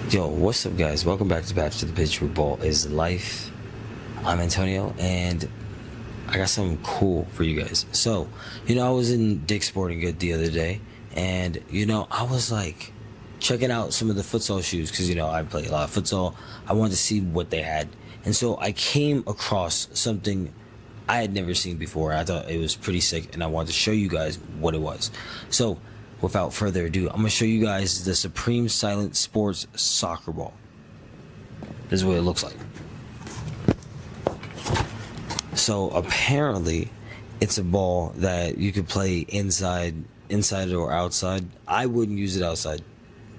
Yo, what's up, guys? Welcome back to PathToThePitch, where ball is life. I'm Antonio, and I got something cool for you guys. So, I was in Dick's Sporting Good the other day, and I was like checking out some of the futsal shoes because I play a lot of futsal. I wanted to see what they had, and so I came across something I had never seen before. I thought it was pretty sick, and I wanted to show you guys what it was. So, without further ado, I'm gonna show you guys the Supreme Silent Sports soccer ball. This is what it looks like. So apparently, it's a ball that you could play inside or outside. I wouldn't use it outside,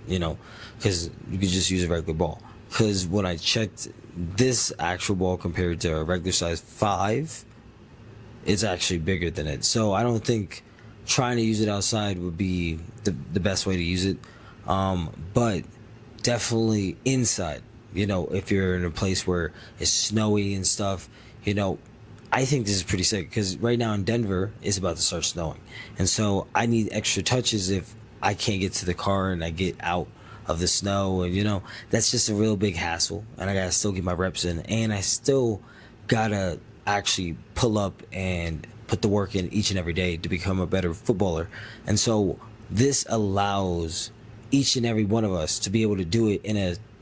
because you could just use a regular ball. Because when I checked this actual ball compared to a regular size 5, it's actually bigger than it. So I don't think trying to use it outside would be the best way to use it. But definitely inside, if you're in a place where it's snowy and stuff, I think this is pretty sick because right now in Denver, it's about to start snowing. And so I need extra touches if I can't get to the car and I get out of the snow. And, that's just a real big hassle. And I got to still get my reps in. And I still got to actually pull up and put the work in each and every day to become a better footballer. And so this allows each and every one of us to be able to do it in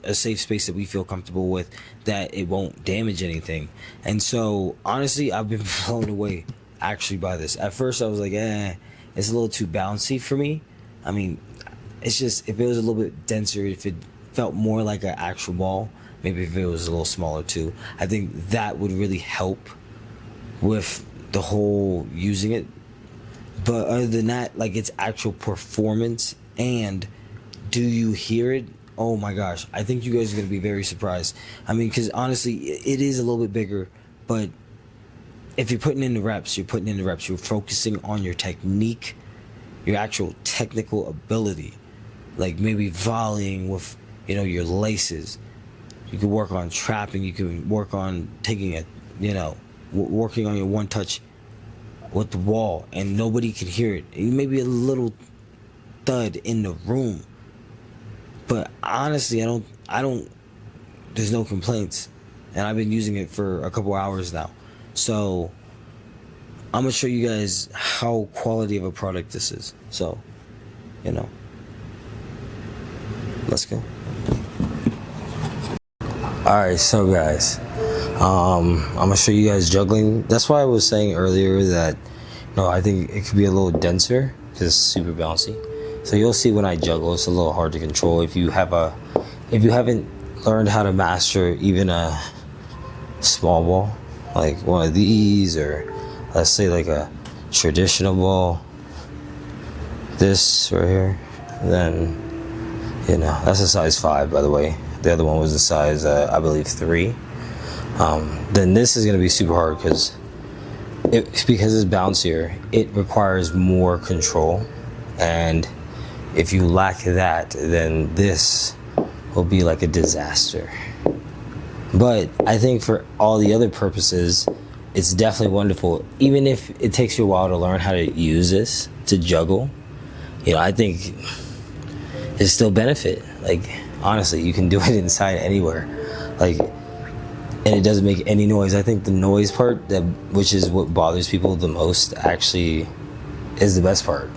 a safe space that we feel comfortable with, that it won't damage anything. And so honestly, I've been blown away actually by this. At first I was like, it's a little too bouncy for me. I mean, it's just, if it was a little bit denser, if it felt more like an actual ball, maybe if it was a little smaller too, I think that would really help with the whole using it. But other than that, like, its actual performance and do you hear it? Oh my gosh, I think you guys are going to be very surprised. I mean, because honestly, it is a little bit bigger, but if you're putting in the reps, you're focusing on your technique, your actual technical ability, like maybe volleying with, your laces. You can work on trapping, you can work on taking working on your one touch with the wall and nobody can hear it. Maybe a little thud in the room, but honestly, I don't there's no complaints, and I've been using it for a couple hours now. So I'm gonna show you guys how quality of a product this is. So let's go. Alright, so guys, I'm gonna show you guys juggling. That's why I was saying earlier that I think it could be a little denser because it's super bouncy. So you'll see when I juggle, it's a little hard to control. If you haven't learned how to master even a small ball, like one of these, or let's say like a traditional ball, this right here, then that's a size 5, by the way. The other one was a size I believe 3. Then this is going to be super hard because it's bouncier, it requires more control, and if you lack that, then this will be like a disaster. But I think for all the other purposes, it's definitely wonderful. Even if it takes you a while to learn how to use this to juggle, I think it's still benefit. Like, honestly, you can do it inside anywhere, like, and it doesn't make any noise. I think the noise part, which is what bothers people the most, actually is the best part.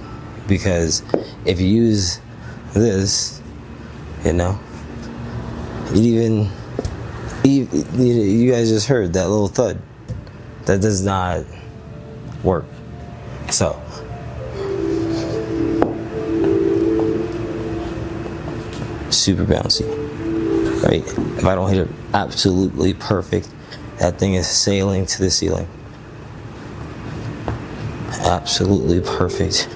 Because if you use this, you guys just heard that little thud. That does not work. So super bouncy, right? If I don't hit it absolutely perfect, that thing is sailing to the ceiling. Absolutely perfect.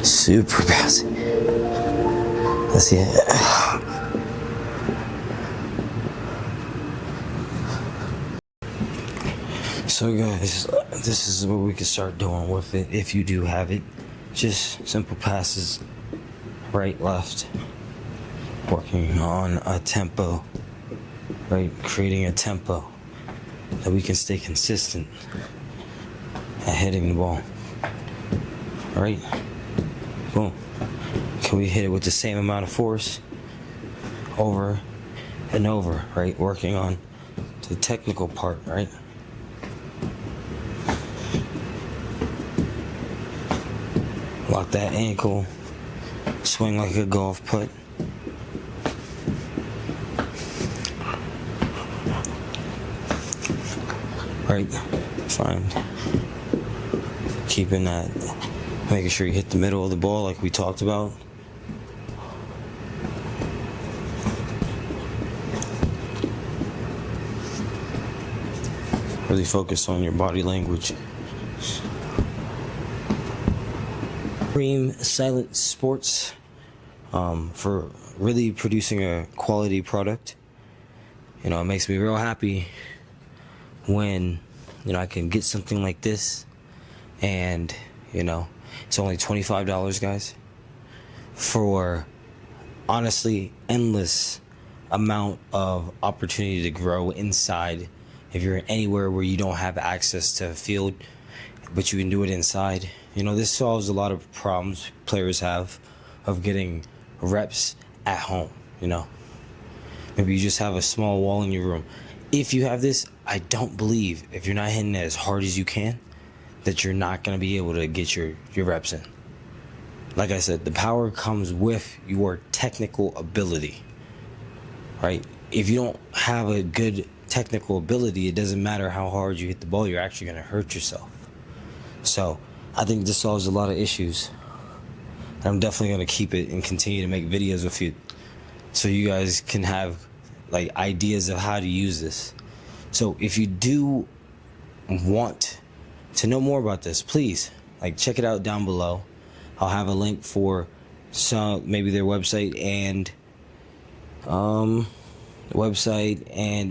Super bouncy. Let's see it. So guys, this is what we can start doing with it if you do have it. Just simple passes, right, left, working on a tempo, right, creating a tempo that we can stay consistent at hitting the ball. All right, boom. Can we hit it with the same amount of force over and over, right? Working on the technical part, right? Lock that ankle, swing like a golf putt. Right, fine. Keeping that, making sure you hit the middle of the ball like we talked about. Really focus on your body language. Cream Silent Sports for really producing a quality product. You know, it makes me real happy when, you know, I can get something like this, and, you know, it's only $25, guys, for honestly endless amount of opportunity to grow inside. If you're anywhere where you don't have access to a field, but you can do it inside, you know, this solves a lot of problems players have of getting reps at home. You know, maybe you just have a small wall in your room. If you have this, I don't believe, if you're not hitting it as hard as you can, that you're not going to be able to get your reps in. Like I said, the power comes with your technical ability, right? If you don't have a good technical ability, it doesn't matter how hard you hit the ball, you're actually going to hurt yourself. So I think this solves a lot of issues. And I'm definitely going to keep it and continue to make videos with you so you guys can have like ideas of how to use this. So if you do want to know more about this, please like check it out down below. I'll have a link for maybe their website and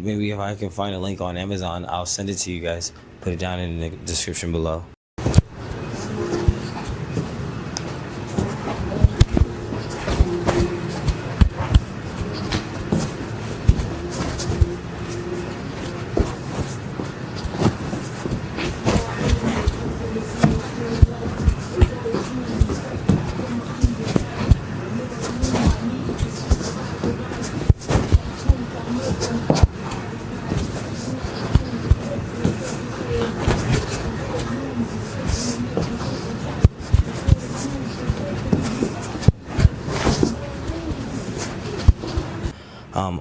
maybe if I can find a link on Amazon, I'll send it to you guys. Put it down in the description below.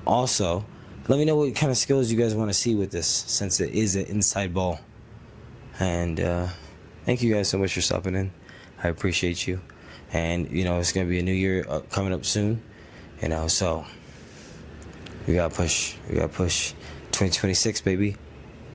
Also, let me know what kind of skills you guys want to see with this, since it is an inside ball. And thank you guys so much for stopping in. I appreciate you. And you know, it's gonna be a new year coming up soon. You know, so we gotta push 2026, baby.